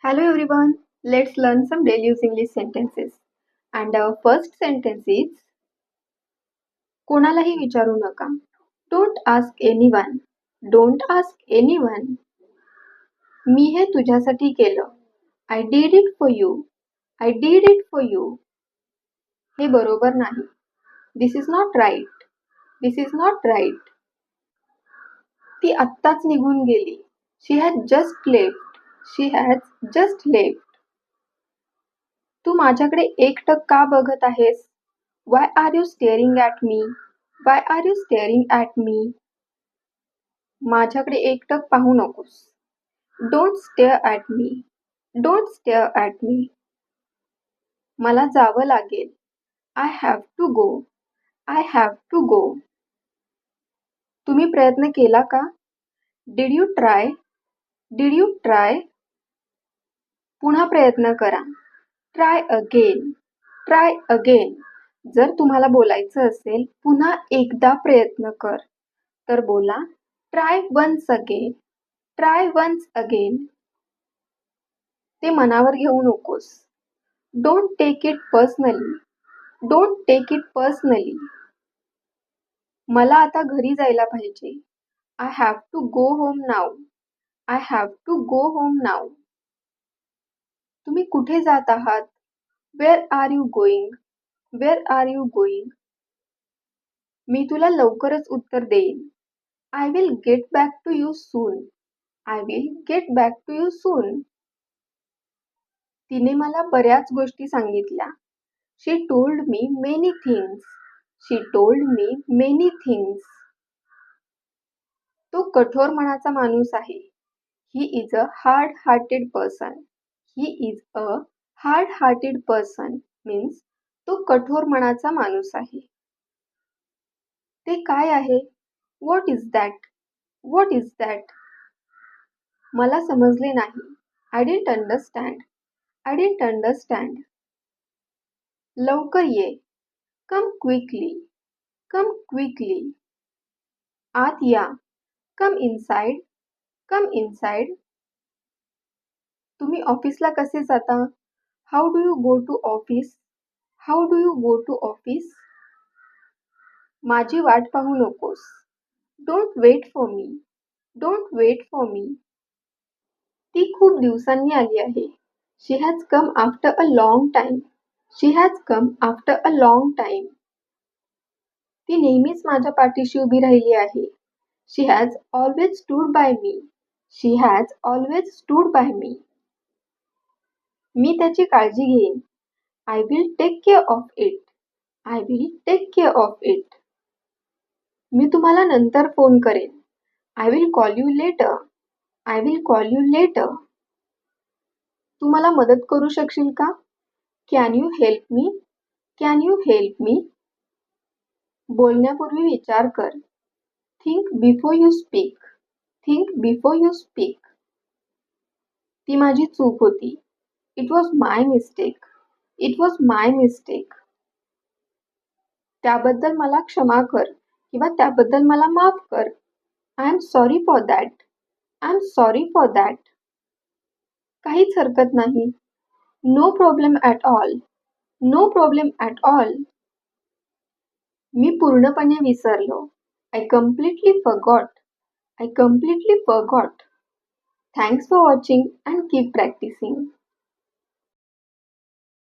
Hello everyone, let's learn some daily use English sentences. And our first sentence is कोणालाही विचारू नका. Don't ask anyone. Don't ask anyone. मी हे तुझ्यासाठी केलं. I did it for you. I did it for you. हे बरोबर नाही. This is not right. This is not right. ती आत्ताच निघून गेली. She has just left. She has just left. तू माझ्याकडे एकटक का बघत आहेस? Why are you staring at me? Why are you staring at me? माझ्याकडे एकटक पाहू नकोस. Don't stare at me. Don't stare at me. मला जावं लागेल. I have to go. I have to go. तुम्ही प्रयत्न केला का? Did you try? Did you try? पुन्हा प्रयत्न करा. Try again. Try again. जर तुम्हाला बोलायचं असेल पुन्हा एकदा प्रयत्न कर तर बोला try once again. Try once again. ते मनावर घेऊ नकोस. Don't take it personally. Don't take it personally. मला आता घरी जायला पाहिजे. I have to go home now. I have to go home now. तुम्ही कुठे जात आहात? Where are you going? Where are you going? मी तुला लवकरच उत्तर देईन. I will get back to you soon. I will get back to you soon. तिने मला बऱ्याच गोष्टी सांगितल्या. She told me many things. She told me many things. तो कठोर मनाचा माणूस आहे. He is a hard-hearted person. He is a hard-hearted person means तो कठोर मनाचा माणूस आहे. ते काय आहे? What is that? What is that? मला समजले नाही. I didn't understand. I didn't understand. लवकर ये. Come quickly. Come quickly. आत या. Come inside. Come inside. तुम्ही ऑफिसला कसे जाता? How do you go to office? How do you go to office? माझी वाट पाहू नकोस. Don't wait for me. Don't wait for me. ती खूप दिवसांनी आली आहे. She has come after a long time. She has come after a long time. ती नेहमीच माझ्या पाठीशी उभी राहिली आहे. She has always stood by me. She has always stood by me. मी त्याची काळजी घेईन. I will take care of it. I will take care of it. मी तुम्हाला नंतर फोन करेन. I will call you later. I will call you later. तू मला मदत करू शकशील का? Can you help me? Can you help me? बोलण्यापूर्वी विचार कर. Think before you speak. Think before you speak. ती माझी चूक होती. It was my mistake. It was my mistake. त्याबद्दल मला क्षमा कर किंवा त्याबद्दल मला माफ कर. I am sorry for that. I am sorry for that. काहीच हरकत नाही. No problem at all. No problem at all. मी पूर्णपणे विसरलो. I completely forgot. I completely forgot. Thanks for watching and keep practicing.